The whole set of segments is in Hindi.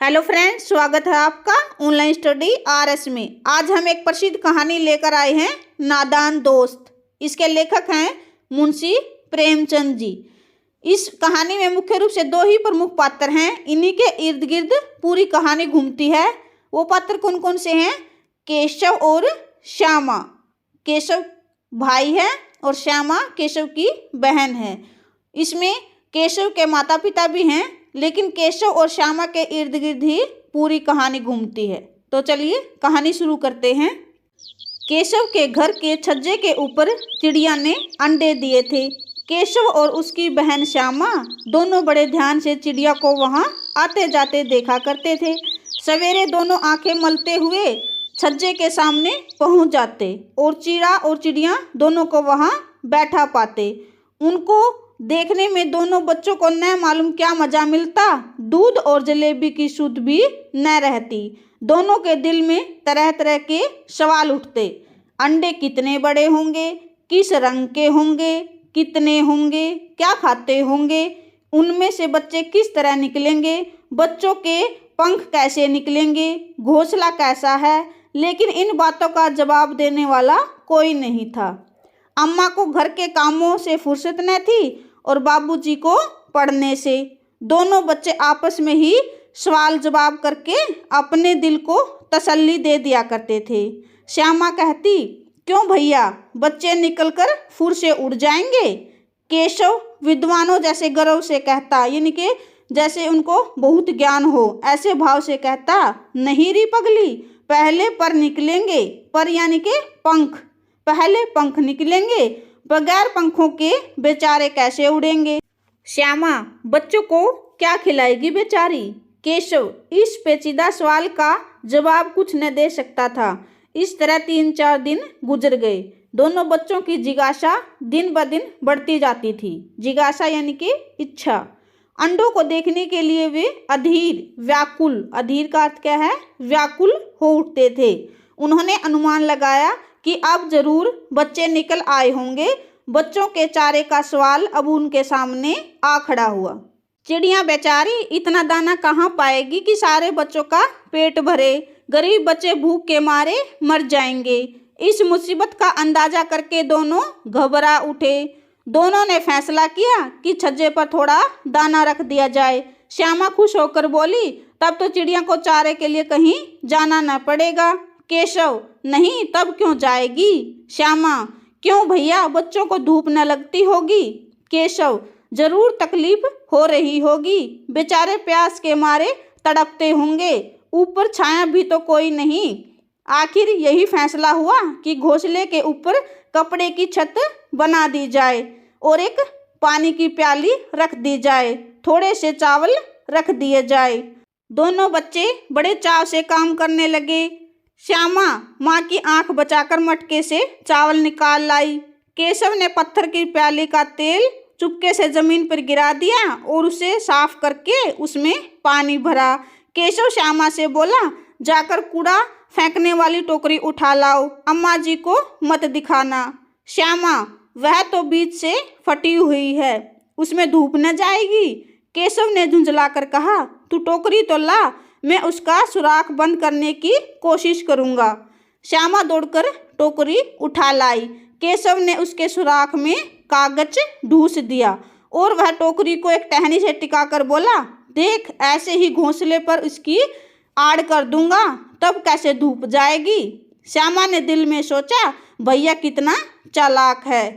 हेलो फ्रेंड्स, स्वागत है आपका ऑनलाइन स्टडी आरएस में। आज हम एक प्रसिद्ध कहानी लेकर आए हैं, नादान दोस्त। इसके लेखक हैं मुंशी प्रेमचंद जी। इस कहानी में मुख्य रूप से दो ही प्रमुख पात्र हैं, इन्हीं के इर्द गिर्द पूरी कहानी घूमती है। वो पात्र कौन कौन से हैं? केशव और श्यामा। केशव भाई है और श्यामा केशव की बहन है। इसमें केशव के माता पिता भी हैं, लेकिन केशव और श्यामा के इर्द गिर्द ही पूरी कहानी घूमती है। तो चलिए कहानी शुरू करते हैं। केशव के घर के छज्जे के ऊपर चिड़िया ने अंडे दिए थे। केशव और उसकी बहन श्यामा दोनों बड़े ध्यान से चिड़िया को वहां आते जाते देखा करते थे। सवेरे दोनों आंखें मलते हुए छज्जे के सामने पहुंच जाते और चिड़ा और चिड़िया दोनों को वहां बैठा पाते। उनको देखने में दोनों बच्चों को न मालूम क्या मजा मिलता। दूध और जलेबी की सुध भी न रहती। दोनों के दिल में तरह तरह के सवाल उठते। अंडे कितने बड़े होंगे, किस रंग के होंगे, कितने होंगे, क्या खाते होंगे, उनमें से बच्चे किस तरह निकलेंगे, बच्चों के पंख कैसे निकलेंगे, घोंसला कैसा है। लेकिन इन बातों का जवाब देने वाला कोई नहीं था। अम्मा को घर के कामों से फुर्सत न थी और बाबूजी को पढ़ने से। दोनों बच्चे आपस में ही सवाल जवाब करके अपने दिल को तसल्ली दे दिया करते थे। श्यामा कहती, क्यों भैया, बच्चे निकलकर फुर से उड़ जाएंगे। केशव विद्वानों जैसे गर्व से कहता, यानी कि जैसे उनको बहुत ज्ञान हो, ऐसे भाव से कहता, नहीं री पगली, पहले पर निकलेंगे। पर यानी कि पंख, पहले पंख निकलेंगे, बगैर पंखों के बेचारे कैसे उड़ेंगे। श्यामा, बच्चों को क्या खिलाएगी बेचारी। केशव इस पेचीदा सवाल का जवाब कुछ न दे सकता था। इस तरह 3-4 दिन गुजर गए। दोनों बच्चों की जिज्ञासा दिन ब दिन बढ़ती जाती थी। जिज्ञासा यानी कि इच्छा। अंडों को देखने के लिए वे अधीर, व्याकुल, अधीर का अर्थ क्या है? व्याकुल हो उठते थे। उन्होंने अनुमान लगाया कि अब जरूर बच्चे निकल आए होंगे। बच्चों के चारे का सवाल अब उनके सामने आ खड़ा हुआ। चिड़िया बेचारी इतना दाना कहाँ पाएगी कि सारे बच्चों का पेट भरे। गरीब बच्चे भूख के मारे मर जाएंगे। इस मुसीबत का अंदाजा करके दोनों घबरा उठे। दोनों ने फैसला किया कि छज्जे पर थोड़ा दाना रख दिया जाए। श्यामा खुश होकर बोली, तब तो चिड़िया को चारे के लिए कहीं जाना न पड़ेगा। केशव, नहीं, तब क्यों जाएगी। श्यामा, क्यों भैया, बच्चों को धूप न लगती होगी। केशव, जरूर तकलीफ हो रही होगी, बेचारे प्यास के मारे तड़पते होंगे, ऊपर छाया भी तो कोई नहीं। आखिर यही फैसला हुआ कि घोंसले के ऊपर कपड़े की छत बना दी जाए और एक पानी की प्याली रख दी जाए, थोड़े से चावल रख दिए जाए। दोनों बच्चे बड़े चाव से काम करने लगे। श्यामा माँ की आंख बचाकर मटके से चावल निकाल लाई। केशव ने पत्थर की प्याली का तेल चुपके से जमीन पर गिरा दिया और उसे साफ करके उसमें पानी भरा। केशव श्यामा से बोला, जाकर कूड़ा फेंकने वाली टोकरी उठा लाओ, अम्मा जी को मत दिखाना। श्यामा, वह तो बीच से फटी हुई है, उसमें धूप न जाएगी। केशव ने झुंझलाकर कहा, तू टोकरी तो ला, मैं उसका सुराख बंद करने की कोशिश करूंगा। श्यामा दौड़कर टोकरी उठा लाई। केशव ने उसके सुराख में कागज ढूंस दिया और वह टोकरी को एक टहनी से टिकाकर बोला, देख, ऐसे ही घोंसले पर इसकी आड़ कर दूंगा, तब कैसे धूप जाएगी। श्यामा ने दिल में सोचा, भैया कितना चालाक है।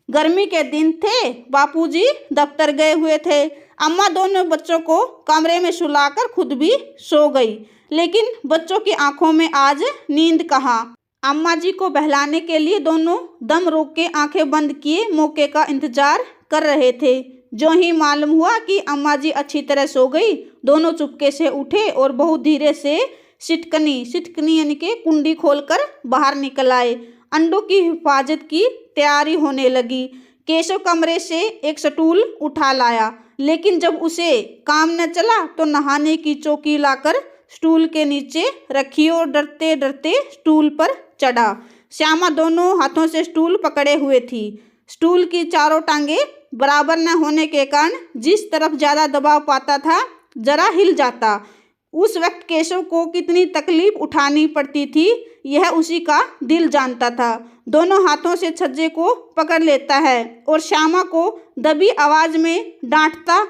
गर्मी के दिन थे, बापूजी दफ्तर गए हुए थे। अम्मा दोनों बच्चों को कमरे में सुलाकर खुद भी सो गई, लेकिन बच्चों की आंखों में आज नींद कहाँ। अम्मा जी को बहलाने के लिए दोनों दम रोक के आंखें बंद किए मौके का इंतजार कर रहे थे। जो ही मालूम हुआ कि अम्मा जी अच्छी तरह सो गई, दोनों चुपके से उठे और बहुत धीरे से सिटकनी यानी कि कुंडी खोलकर बाहर निकल आए। अंडों की हिफाजत की तैयारी होने लगी। केशव कमरे से एक स्टूल उठा लाया, लेकिन जब उसे काम न चला तो नहाने की चौकी लाकर स्टूल के नीचे रखी और डरते डरते स्टूल पर चढ़ा। श्यामा दोनों हाथों से स्टूल पकड़े हुए थी। स्टूल की चारों टांगे बराबर न होने के कारण जिस तरफ ज़्यादा दबाव पाता था, जरा हिल जाता, उस वक्त केशव को कितनी तकलीफ उठानी पड़ती थी यह उसी का दिल जानता था। दोनों हाथों से छज्जे को पकड़ लेता है और श्यामा को दबी आवाज में डांटता,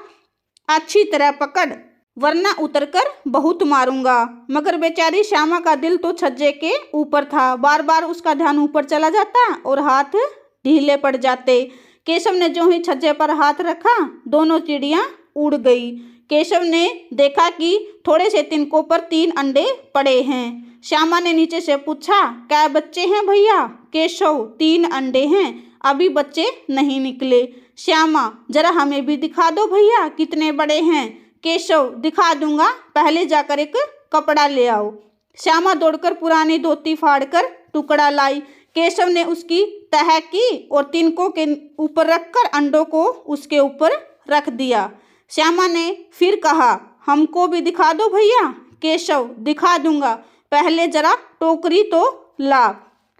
अच्छी तरह पकड़ वरना उतरकर बहुत मारूंगा। मगर बेचारी श्यामा का दिल तो छज्जे के ऊपर था। बार बार उसका ध्यान ऊपर चला जाता और हाथ ढीले पड़ जाते। केशव ने जो ही छज्जे पर हाथ रखा दोनों चिड़ियां उड़ गई। केशव ने देखा कि थोड़े से तिनकों पर 3 अंडे पड़े हैं। श्यामा ने नीचे से पूछा, क्या बच्चे हैं भैया? केशव, 3 अंडे हैं, अभी बच्चे नहीं निकले। श्यामा, जरा हमें भी दिखा दो भैया कितने बड़े हैं। केशव, दिखा दूंगा, पहले जाकर एक कपड़ा ले आओ। श्यामा दौड़कर पुरानी धोती फाड़कर टुकड़ा लाई। केशव ने उसकी तह की और तिनकों के ऊपर रखकर अंडों को उसके ऊपर रख दिया। श्यामा ने फिर कहा, हमको भी दिखा दो भैया। केशव, दिखा दूंगा, पहले जरा टोकरी तो ला।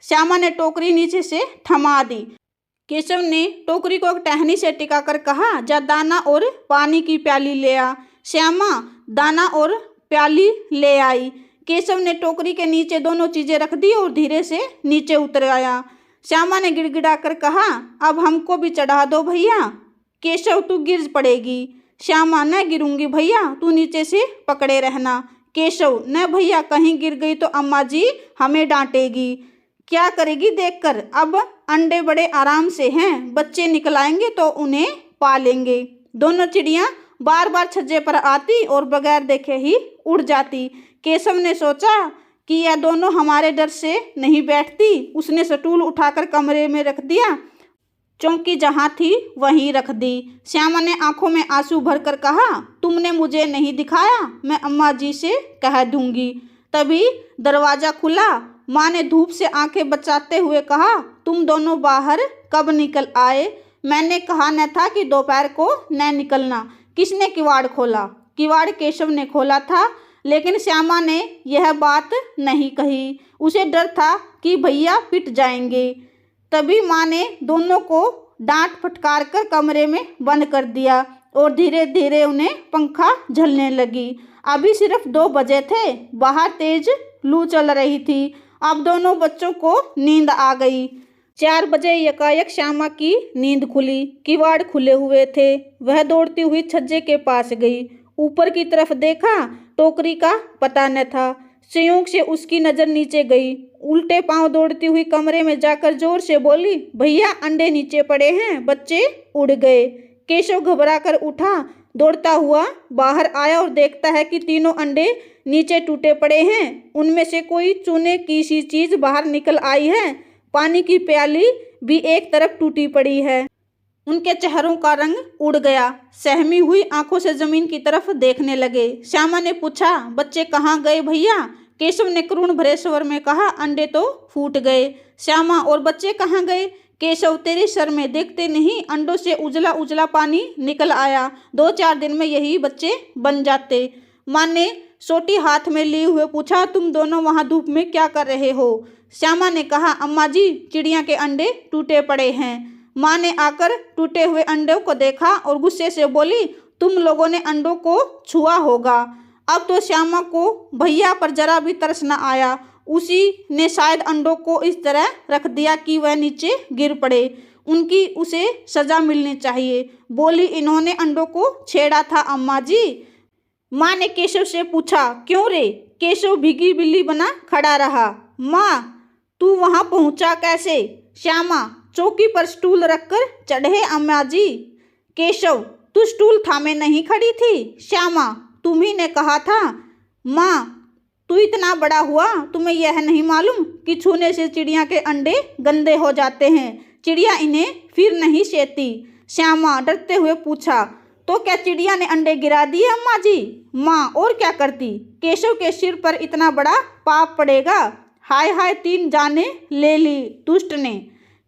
श्यामा ने टोकरी नीचे से थमा दी। केशव ने टोकरी को एक टहनी से टिकाकर कहा, जा दाना और पानी की प्याली ले आ। श्यामा दाना और प्याली ले आई। केशव ने टोकरी के नीचे दोनों चीजें रख दी और धीरे से नीचे उतर आया। श्यामा ने गिड़गिड़ाकर कहा, अब हमको भी चढ़ा दो भैया। केशव, तू गिर पड़ेगी। श्यामा, न गिरूंगी भैया, तू नीचे से पकड़े रहना। केशव, न भैया, कहीं गिर गई तो अम्मा जी हमें डांटेगी। क्या करेगी देखकर, अब अंडे बड़े आराम से हैं, बच्चे निकल आएंगे तो उन्हें पालेंगे। दोनों चिड़ियां बार बार छज्जे पर आती और बगैर देखे ही उड़ जाती। केशव ने सोचा कि यह दोनों हमारे डर से नहीं बैठती। उसने स्टूल उठाकर कमरे में रख दिया, चौकी जहाँ थी वहीं रख दी। श्यामा ने आंखों में आंसू भरकर कहा, तुमने मुझे नहीं दिखाया, मैं अम्मा जी से कह दूंगी। तभी दरवाज़ा खुला। माँ ने धूप से आंखें बचाते हुए कहा, तुम दोनों बाहर कब निकल आए? मैंने कहा न था कि दोपहर को न निकलना। किसने किवाड़ खोला? किवाड़ केशव ने खोला था, लेकिन श्यामा ने यह बात नहीं कही। उसे डर था कि भैया पिट जाएंगे। तभी माँ ने दोनों को डांट फटकार कर कमरे में बंद कर दिया और धीरे धीरे उन्हें पंखा झलने लगी। अभी सिर्फ 2 बजे थे, बाहर तेज लू चल रही थी। अब दोनों बच्चों को नींद आ गई। 4 बजे यकायक श्यामा की नींद खुली। किवाड़ खुले हुए थे। वह दौड़ती हुई छज्जे के पास गई। ऊपर की तरफ देखा, टोकरी का पता न था। संयोग से उसकी नज़र नीचे गई। उल्टे पांव दौड़ती हुई कमरे में जाकर जोर से बोली, भैया अंडे नीचे पड़े हैं, बच्चे उड़ गए। केशव घबरा कर उठा, दौड़ता हुआ बाहर आया और देखता है कि तीनों अंडे नीचे टूटे पड़े हैं। उनमें से कोई चूने की सी चीज बाहर निकल आई है। पानी की प्याली भी एक तरफ टूटी पड़ी है। उनके चेहरों का रंग उड़ गया। सहमी हुई आंखों से जमीन की तरफ देखने लगे। श्यामा ने पूछा, बच्चे कहाँ गए भैया? केशव ने करुण भरे स्वर में कहा, अंडे तो फूट गए। श्यामा, और बच्चे कहाँ गए? केशव, तेरे सर में देखते नहीं, अंडों से उजला उजला पानी निकल आया। 2-4 दिन में यही बच्चे बन जाते। माँ ने सोटी हाथ में लिए हुए पूछा, तुम दोनों वहाँ धूप में क्या कर रहे हो? श्यामा ने कहा, अम्मा जी, चिड़िया के अंडे टूटे पड़े हैं। माँ ने आकर टूटे हुए अंडों को देखा और गुस्से से बोली, तुम लोगों ने अंडों को छुआ होगा। अब तो श्यामा को भैया पर जरा भी तरस न आया। उसी ने शायद अंडों को इस तरह रख दिया कि वह नीचे गिर पड़े। उनकी उसे सजा मिलनी चाहिए। बोली, इन्होंने अंडों को छेड़ा था अम्मा जी। माँ ने केशव से पूछा, क्यों रे? केशव भीगी बिल्ली बना खड़ा रहा। माँ, तू वहाँ पहुँचा कैसे? श्यामा, चौकी पर स्टूल रखकर चढ़े अम्मा जी। केशव, तू स्टूल थामे नहीं खड़ी थी? श्यामा, तुम्ही ने कहा था। माँ, तू इतना बड़ा हुआ, तुम्हें यह नहीं मालूम कि छूने से चिड़िया के अंडे गंदे हो जाते हैं। चिड़िया इन्हें फिर नहीं सेती। श्यामा डरते हुए पूछा, तो क्या चिड़िया ने अंडे गिरा दिए अम्मा जी? माँ, और क्या करती? केशव के सिर पर इतना बड़ा पाप पड़ेगा। हाय हाय, 3 जाने ले ली दुष्ट ने।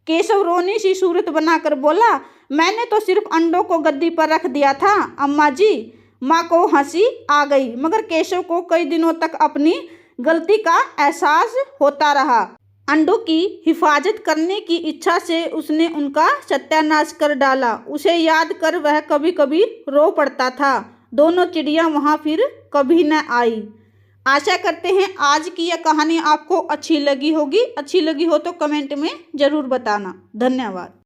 केशव रोनी सी सूरत बनाकर बोला, मैंने तो सिर्फ अंडों को गद्दी पर रख दिया था अम्मा जी। माँ को हंसी आ गई, मगर केशव को कई दिनों तक अपनी गलती का एहसास होता रहा। अंडों की हिफाजत करने की इच्छा से उसने उनका सत्यानाश कर डाला। उसे याद कर वह कभी कभी रो पड़ता था। दोनों चिड़िया वहाँ फिर कभी न आई। आशा करते हैं आज की यह कहानी आपको अच्छी लगी होगी। अच्छी लगी हो तो कमेंट में ज़रूर बताना। धन्यवाद।